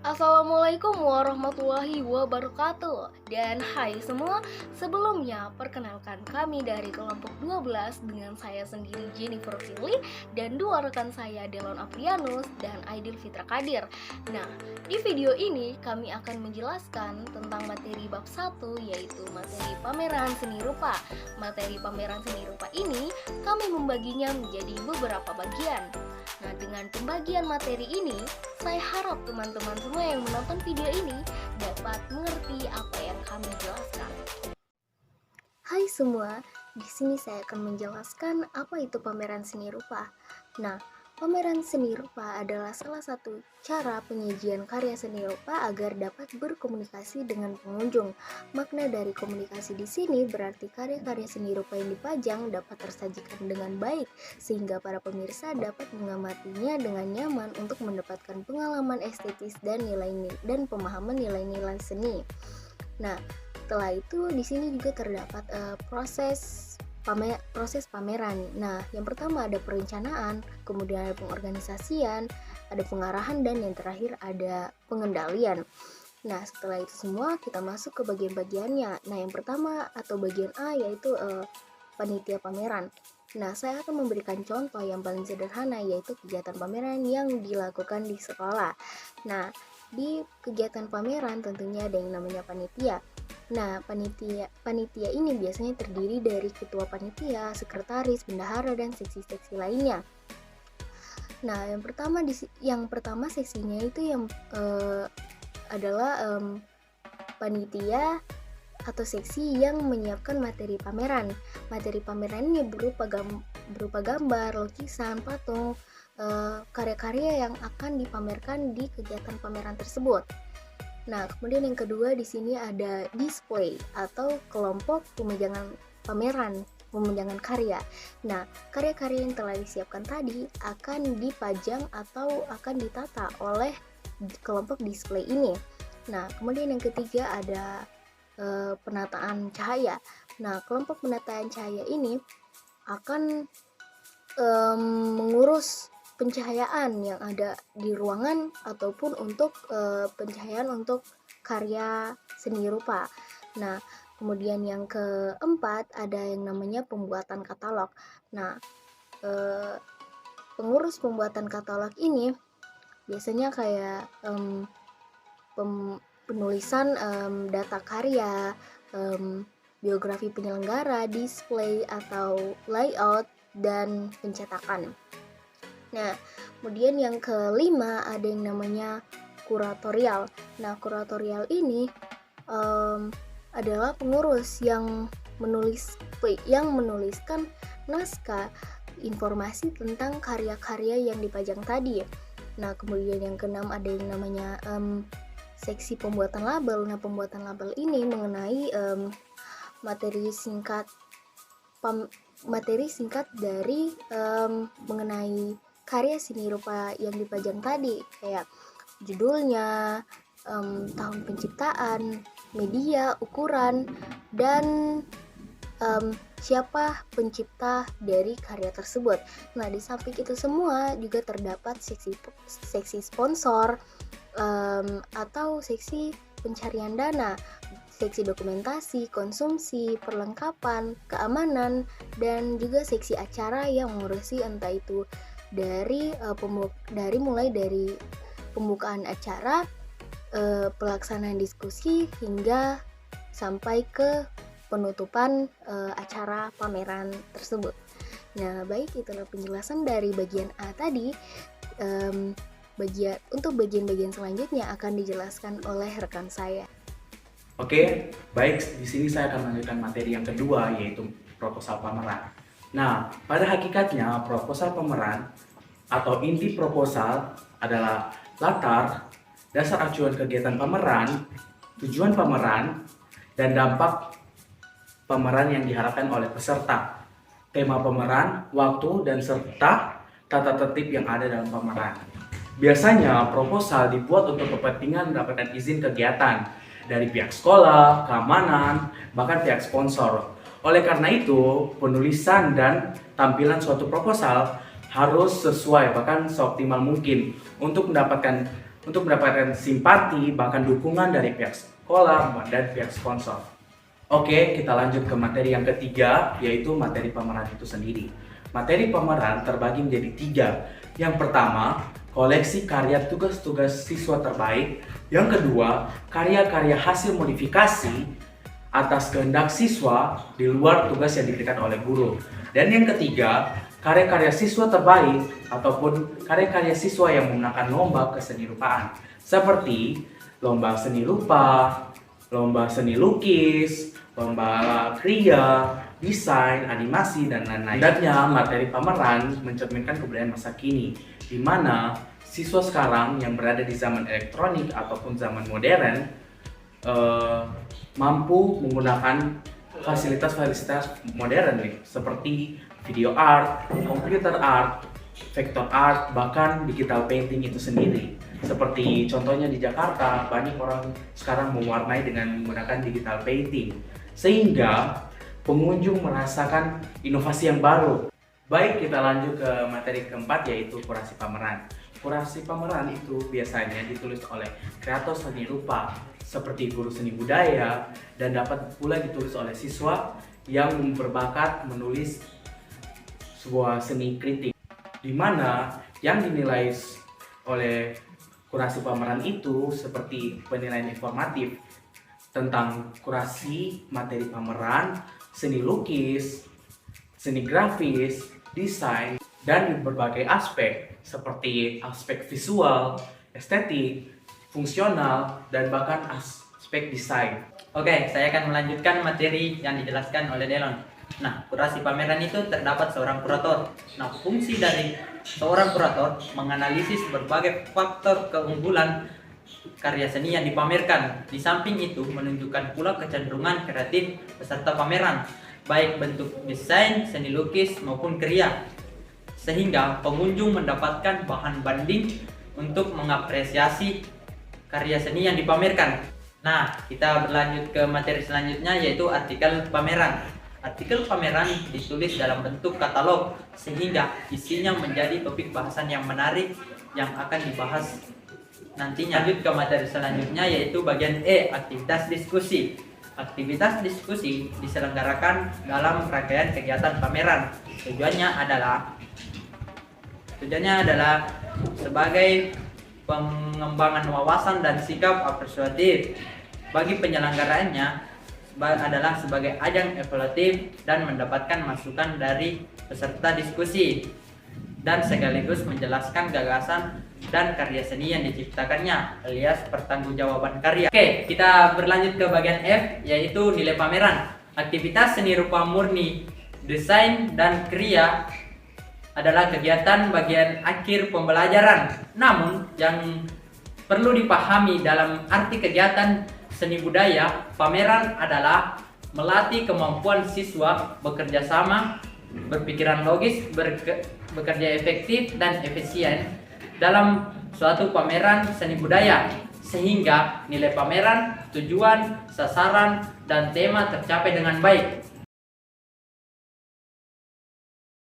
Assalamualaikum warahmatullahi wabarakatuh. Dan hai semua, sebelumnya perkenalkan kami dari kelompok 12 dengan saya sendiri Jennifer Firly dan dua rekan saya Delon Aprianus dan Aidil Fitra Kadir. Nah, di video ini kami akan menjelaskan tentang materi bab 1, yaitu materi pameran seni rupa. Materi pameran seni rupa ini kami membaginya menjadi beberapa bagian. Nah, dengan pembagian materi ini, saya harap teman-teman semua yang menonton video ini dapat mengerti apa yang kami jelaskan. Hai semua, di sini saya akan menjelaskan apa itu pameran seni rupa. Nah, pameran seni rupa adalah salah satu cara penyajian karya seni rupa agar dapat berkomunikasi dengan pengunjung. Makna dari komunikasi di sini berarti karya-karya seni rupa yang dipajang dapat tersajikan dengan baik, sehingga para pemirsa dapat mengamatinya dengan nyaman untuk mendapatkan pengalaman estetis dan pemahaman nilai-nilai seni. Nah, setelah itu di sini juga terdapat proses pameran. Nah, yang pertama ada perencanaan, kemudian ada pengorganisasian, ada pengarahan, dan yang terakhir ada pengendalian. Nah, setelah itu semua kita masuk ke bagian-bagiannya. Nah, yang pertama atau bagian A yaitu panitia pameran. Nah, saya akan memberikan contoh yang paling sederhana, yaitu kegiatan pameran yang dilakukan di sekolah. Nah, di kegiatan pameran tentunya ada yang namanya panitia. Nah, panitia ini biasanya terdiri dari ketua panitia, sekretaris, bendahara, dan seksi-seksi lainnya. Nah, yang pertama seksinya itu yang adalah panitia atau seksi yang menyiapkan materi pameran. Materi pameran ini berupa gambar, lukisan, patung, karya-karya yang akan dipamerkan di kegiatan pameran tersebut. Nah, kemudian yang kedua di sini ada display atau kelompok pemajangan pameran, pemajangan karya. Nah, karya-karya yang telah disiapkan tadi akan dipajang atau akan ditata oleh kelompok display ini. Nah, kemudian yang ketiga ada penataan cahaya. Nah, kelompok penataan cahaya ini akan mengurus pencahayaan yang ada di ruangan ataupun untuk pencahayaan untuk karya seni rupa. Nah, kemudian yang keempat ada yang namanya pembuatan katalog. Nah, pengurus pembuatan katalog ini biasanya kayak penulisan data karya, biografi penyelenggara, display atau layout, dan pencetakan. Nah, kemudian yang kelima ada yang namanya kuratorial. Nah, kuratorial ini adalah pengurus yang menuliskan naskah informasi tentang karya-karya yang dipajang tadi. Nah, kemudian yang keenam ada yang namanya seksi pembuatan label. Nah, pembuatan label ini mengenai materi singkat dari mengenai karya seni rupa yang dipajang tadi, kayak judulnya, tahun penciptaan, media, ukuran, dan siapa pencipta dari karya tersebut. Nah, di samping itu semua juga terdapat seksi sponsor atau seksi pencarian dana, seksi dokumentasi, konsumsi, perlengkapan, keamanan, dan juga seksi acara yang mengurusi entah itu mulai dari pembukaan acara, pelaksanaan diskusi, hingga sampai ke penutupan acara pameran tersebut. Nah, baik, itulah penjelasan dari bagian A tadi. Untuk bagian-bagian selanjutnya akan dijelaskan oleh rekan saya. Oke, baik. Di sini saya akan melanjutkan materi yang kedua, yaitu proposal pameran. Nah, pada hakikatnya proposal pameran atau inti proposal adalah latar, dasar acuan kegiatan pameran, tujuan pameran, dan dampak pameran yang diharapkan oleh peserta, tema pameran, waktu, dan serta tata tertib yang ada dalam pameran. Biasanya proposal dibuat untuk kepentingan mendapatkan izin kegiatan dari pihak sekolah, keamanan, bahkan pihak sponsor. Oleh karena itu, penulisan dan tampilan suatu proposal harus sesuai, bahkan seoptimal mungkin untuk mendapatkan untuk mendapatkan simpati bahkan dukungan dari pihak sekolah dan pihak sponsor. Oke, kita lanjut ke materi yang ketiga, yaitu materi pameran itu sendiri. Materi pameran terbagi menjadi 3. Yang pertama, koleksi karya tugas-tugas siswa terbaik. Yang kedua, karya-karya hasil modifikasi atas kehendak siswa di luar tugas yang diberikan oleh guru. Dan yang ketiga, karya-karya siswa terbaik ataupun karya-karya siswa yang menggunakan lomba keseni rupaan seperti lomba seni rupa, lomba seni lukis, lomba kriya, desain, animasi, dan lain-lain. Setidaknya materi pameran mencerminkan kebudayaan masa kini, di mana siswa sekarang yang berada di zaman elektronik ataupun zaman modern mampu menggunakan fasilitas-fasilitas modern nih, seperti video art, computer art, vector art, bahkan digital painting itu sendiri. Seperti contohnya di Jakarta, banyak orang sekarang mewarnai dengan menggunakan digital painting, sehingga pengunjung merasakan inovasi yang baru. Baik, kita lanjut ke materi keempat, yaitu kurasi pameran. Kurasi pameran itu biasanya ditulis oleh kreator seni rupa seperti guru seni budaya, dan dapat pula ditulis oleh siswa yang berbakat menulis sebuah seni kritik, di mana yang dinilai oleh kurasi pameran itu seperti penilaian informatif tentang kurasi materi pameran, seni lukis, seni grafis, desain, dan di berbagai aspek seperti aspek visual, estetik, fungsional, dan bahkan aspek desain. Oke, saya akan melanjutkan materi yang dijelaskan oleh Delon. Nah, kurasi pameran itu terdapat seorang kurator. Nah, fungsi dari seorang kurator menganalisis berbagai faktor keunggulan karya seni yang dipamerkan. Di samping itu, menunjukkan pula kecenderungan kreatif peserta pameran, baik bentuk desain, seni lukis, maupun kriya, sehingga pengunjung mendapatkan bahan banding untuk mengapresiasi karya seni yang dipamerkan. Nah, kita berlanjut ke materi selanjutnya, yaitu artikel pameran. Artikel pameran ditulis dalam bentuk katalog, sehingga isinya menjadi topik bahasan yang menarik yang akan dibahas nantinya. Lanjut ke materi selanjutnya, yaitu bagian E, aktivitas diskusi. Aktivitas diskusi diselenggarakan dalam rangkaian kegiatan pameran. Tujuannya adalah sebagai pengembangan wawasan dan sikap apresiatif. Bagi penyelenggaraannya adalah sebagai ajang evaluatif dan mendapatkan masukan dari peserta diskusi, dan sekaligus menjelaskan gagasan dan karya seni yang diciptakannya, alias pertanggungjawaban karya. Oke, kita berlanjut ke bagian F, yaitu nilai pameran. Aktivitas seni rupa murni, desain, dan kriya adalah kegiatan bagian akhir pembelajaran. Namun, yang perlu dipahami dalam arti kegiatan seni budaya, pameran adalah melatih kemampuan siswa bekerja sama, berpikiran logis, bekerja efektif dan efisien dalam suatu pameran seni budaya, sehingga nilai pameran, tujuan, sasaran, dan tema tercapai dengan baik.